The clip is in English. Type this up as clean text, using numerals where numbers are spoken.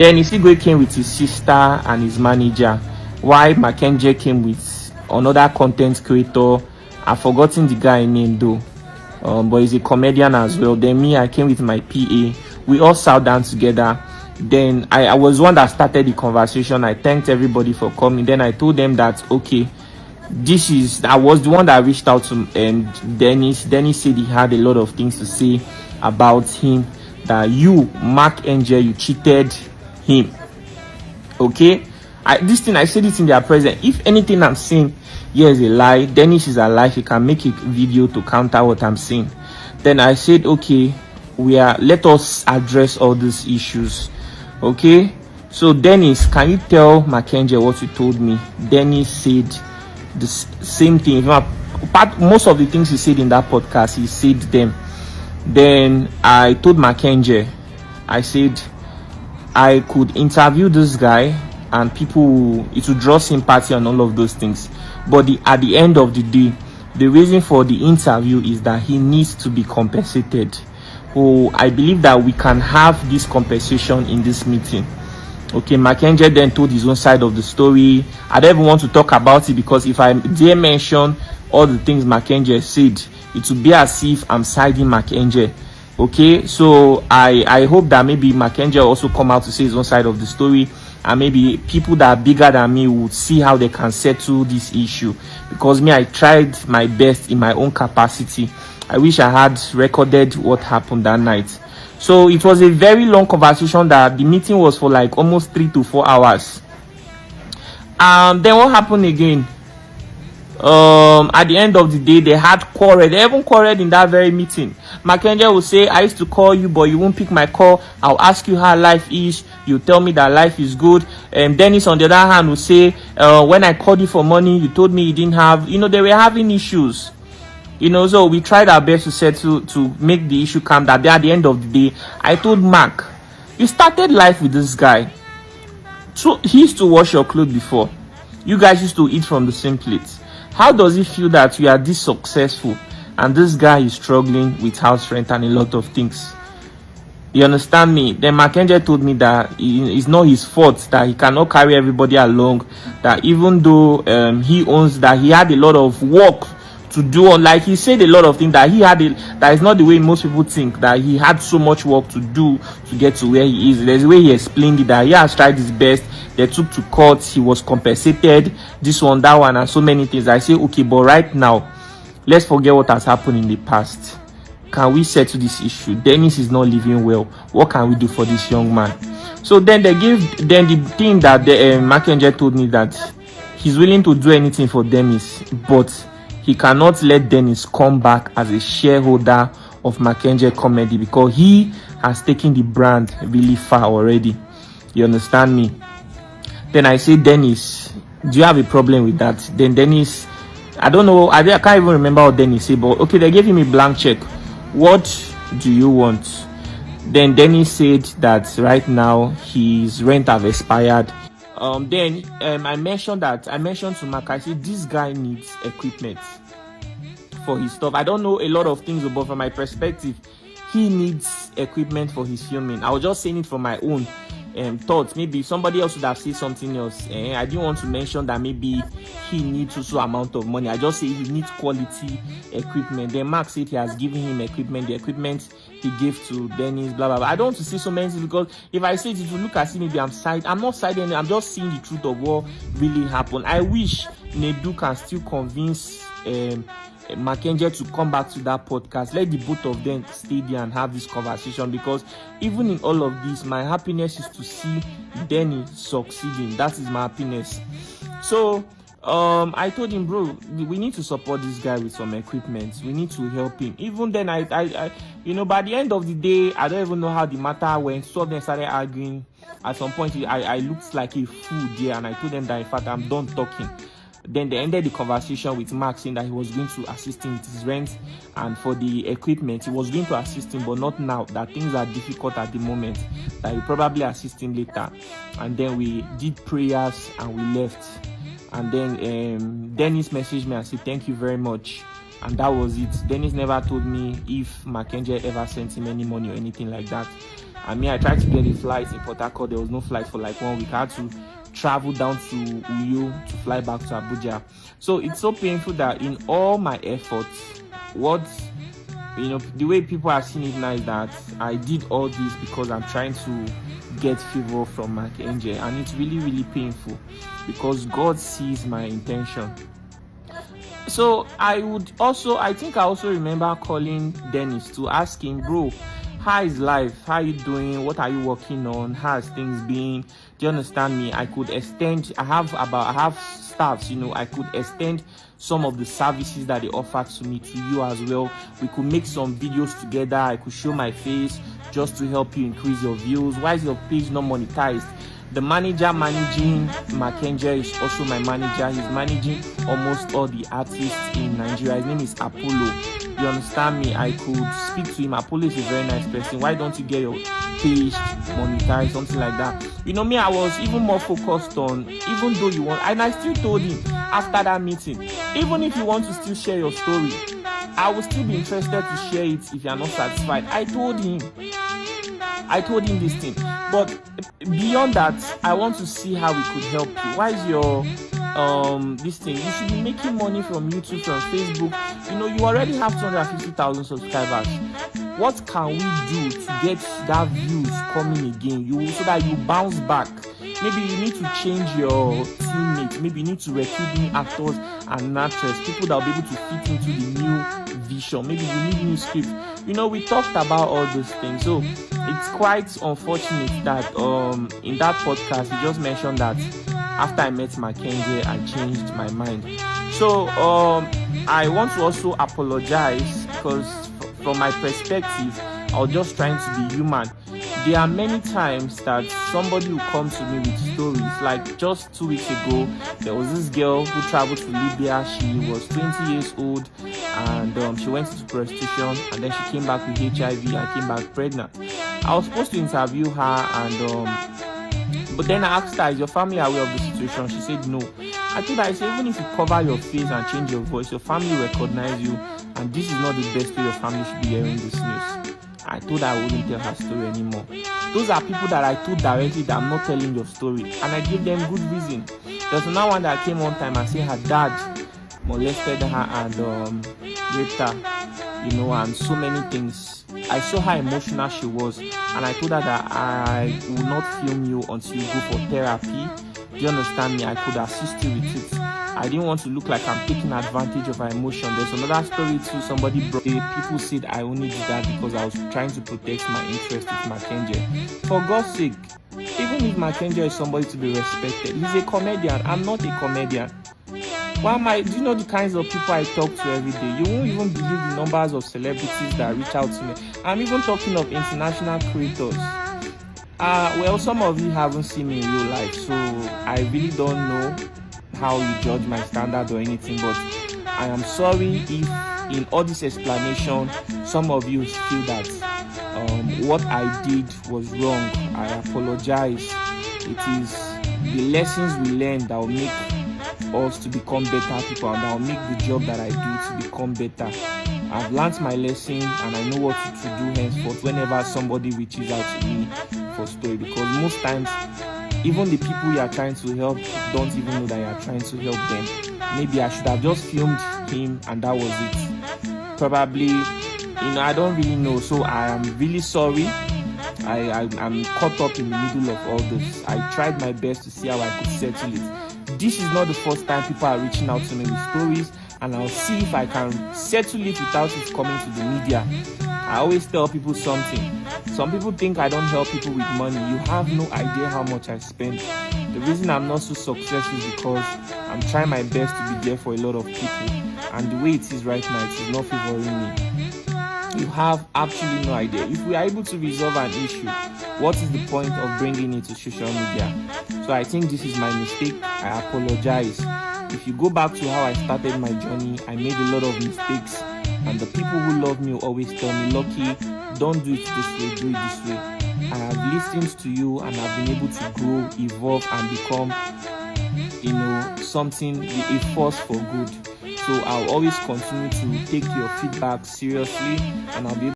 Then Isigwe came with his sister and his manager, while Mackenzie came with another content creator. I've forgotten the guy name though, but he's a comedian as well. Then me, I came with my PA. We all sat down together. Then I was one that started the conversation. I thanked everybody for coming. Then I told them that okay, I was the one that reached out to Dennis. Dennis said he had a lot of things to say about him, that you, Mark Angel, you cheated him. Okay, this thing I said it in their presence. If anything I'm saying here is a lie, Dennis is alive, he can make a video to counter what I'm saying. Then I said okay, let us address all these issues. Okay, so Dennis, can you tell Mackenzie what you told me? Dennis said the same thing. In fact, most of the things he said in that podcast, he said them. Then I told Mackenzie, I said I could interview this guy and it would draw sympathy and all of those things, but at the end of the day, the reason for the interview is that he needs to be compensated. I believe that we can have this compensation in this meeting. Okay, Mackenzie then told his own side of the story. I don't even want to talk about it, because if I dare mention all the things Mackenzie said, it would be as if I'm siding Mackenzie. Okay, so I hope that maybe Mackenzie also come out to say his own side of the story, and maybe people that are bigger than me would see how they can settle this issue, because me, I tried my best in my own capacity. I wish I had recorded what happened that night. So it was a very long conversation that the meeting was for like almost 3 to 4 hours. Then what happened again? At the end of the day, they had quarreled. They even quarreled in that very meeting. Mackenzie will say, I used to call you, but you won't pick my call. I'll ask you how life is. You tell me that life is good. Dennis, on the other hand, will say, when I called you for money, you told me you didn't have. They were having issues. So we tried our best to settle, to make the issue calm. That at the end of the day, I told Mark, you started life with this guy. So he used to wash your clothes before. You guys used to eat from the same plate. How does it feel that you are this successful and this guy is struggling with house rent and a lot of things? You understand me? Then Mackenzie told me that it's not his fault, that he cannot carry everybody along, that even though he owns that, he had a lot of work to do. Like he said a lot of things that that is not the way most people think, that he had so much work to do to get to where he is. There's a way he explained it, that he has tried his best, they took to court, he was compensated, this one, that one, and so many things. I say okay, but right now let's forget what has happened in the past. Can we settle this issue? Dennis is not living well. What can we do for this young man? So then the thing that Mackenzie told me, that he's willing to do anything for Dennis, but he cannot let Dennis come back as a shareholder of Mackenzie Comedy, because he has taken the brand really far already. You understand me? Then I say, Dennis, do you have a problem with that? Then Dennis, I don't know, I can't even remember what Dennis said, but okay, they gave him a blank check. What do you want? Then Dennis said that right now his rent have expired. Then I mentioned to Mark, I said this guy needs equipment for his stuff. I don't know a lot of things, but from my perspective, he needs equipment for his filming. I was just saying it from my own thoughts. Maybe somebody else would have said something else. I didn't want to mention that maybe he needs also amount of money. I just say he needs quality equipment. Then Mark said he has given him equipment. The equipment he gave to Dennis, blah blah blah. I don't want to say so many things, because if I say it, it will look as if maybe I'm not siding. I'm just seeing the truth of what really happened. I wish Nedu can still convince Mackenzie to come back to that podcast. Let the both of them stay there and have this conversation, because even in all of this, my happiness is to see Denny succeeding. That is my happiness. So I told him, bro, we need to support this guy with some equipment. We need to help him. Even then, I by the end of the day, I don't even know how the matter went. So they started arguing. At some point, I looked like a fool there, and I told them that in fact I'm done talking. Then they ended the conversation with Mark saying that he was going to assist him with his rent, and for the equipment he was going to assist him, but not now, that things are difficult at the moment, that he'll probably assist him later. And then we did prayers and we left. And then Dennis messaged me and said thank you very much, and that was it. Dennis never told me if Mackenzie ever sent him any money or anything like that. I tried to get a flight in Port Harcourt. There was no flight for like 1 week. I had to travel down to Uyo to fly back to Abuja. So it's so painful that in all my efforts, the way people are seeing it now is that I did all this because I'm trying to get favor from Makenje, and it's really, really painful because God sees my intention. So I think I also remember calling Dennis to ask him, bro, how is life? How are you doing? What are you working on? How has things been? Do you understand me? I have staffs, I could extend some of the services that they offer to me to you as well. We could make some videos together. I could show my face just to help you increase your views. Why is your page not monetized? The manager managing Makenje is also my manager. He's managing almost all the artists in Nigeria. His name is Apollo. You understand me? I could speak to him. Apollo is a very nice person. Why don't you get your page monetized, something like that? Me, I was even more focused on, even though you want, and I still told him after that meeting, even if you want to still share your story, I will still be interested to share it if you are not satisfied. I told him this thing. But beyond that, I want to see how we could help you. Why is your this thing? You should be making money from YouTube, from Facebook. You already have 250,000 subscribers. What can we do to get that views coming again? So that you bounce back. Maybe you need to change your teammates. Maybe you need to recruit new actors and actresses, people that will be able to fit into the new vision. Maybe you need new scripts. We talked about all those things. So it's quite unfortunate that in that podcast he just mentioned that after I met Makenje I changed my mind. So I want to also apologize because from my perspective I was just trying to be human. There are many times that somebody will come to me with stories. Like just 2 weeks ago, there was this girl who traveled to Libya. She was 20 years old and she went into prostitution, and then she came back with HIV and came back pregnant. I was supposed to interview her, and but then I asked her, is your family aware of the situation? She said no. I told her, I said, even if you cover your face and change your voice, your family will recognize you, and this is not the best way your family should be hearing this news. I told her I wouldn't tell her story anymore. Those are people that I told directly that I'm not telling your story, and I gave them good reason. There's another one that came one time and said her dad molested her and raped her, and so many things. I saw how emotional she was, and I told her that I will not film you until you go for therapy. Do you understand me? I could assist you with it. I didn't want to look like I'm taking advantage of her emotion. There's another story too. Somebody brought people said I only did that because I was trying to protect my interest with Makenje. For God's sake, even if Makenje is somebody to be respected, he's a comedian. I'm not a comedian. Do you know the kinds of people I talk to every day? You won't even believe the numbers of celebrities that reach out to me. I'm even talking of international creators. Well, some of you haven't seen me in real life, so I really don't know how you judge my standard or anything, but I am sorry if in all this explanation some of you feel that what I did was wrong. I apologize. It is the lessons we learn that will make us to become better people, and that will make the job that I do to become better. I've learned my lesson and I know what to do henceforth whenever somebody reaches out to me for story, because most times even the people you are trying to help don't even know that you are trying to help them. Maybe I should have just filmed him and that was it. Probably, I don't really know. So I am really sorry. I'm caught up in the middle of all this. I tried my best to see how I could settle it. This is not the first time people are reaching out to me with stories, and I'll see if I can settle it without it coming to the media. I always tell people something. Some people think I don't help people with money. You have no idea how much I spend. The reason I'm not so successful is because I'm trying my best to be there for a lot of people, and the way it is right now, it is not favoring me. You have absolutely no idea. If we are able to resolve an issue, what is the point of bringing it to social media? So I think this is my mistake. I apologize. If you go back to how I started my journey, I made a lot of mistakes, and the people who love me will always tell me, Lucky, don't do it this way, do it this way. I have listened to you and I've been able to grow, evolve, and become, something, a force for good. So I'll always continue to take your feedback seriously, and I'll be able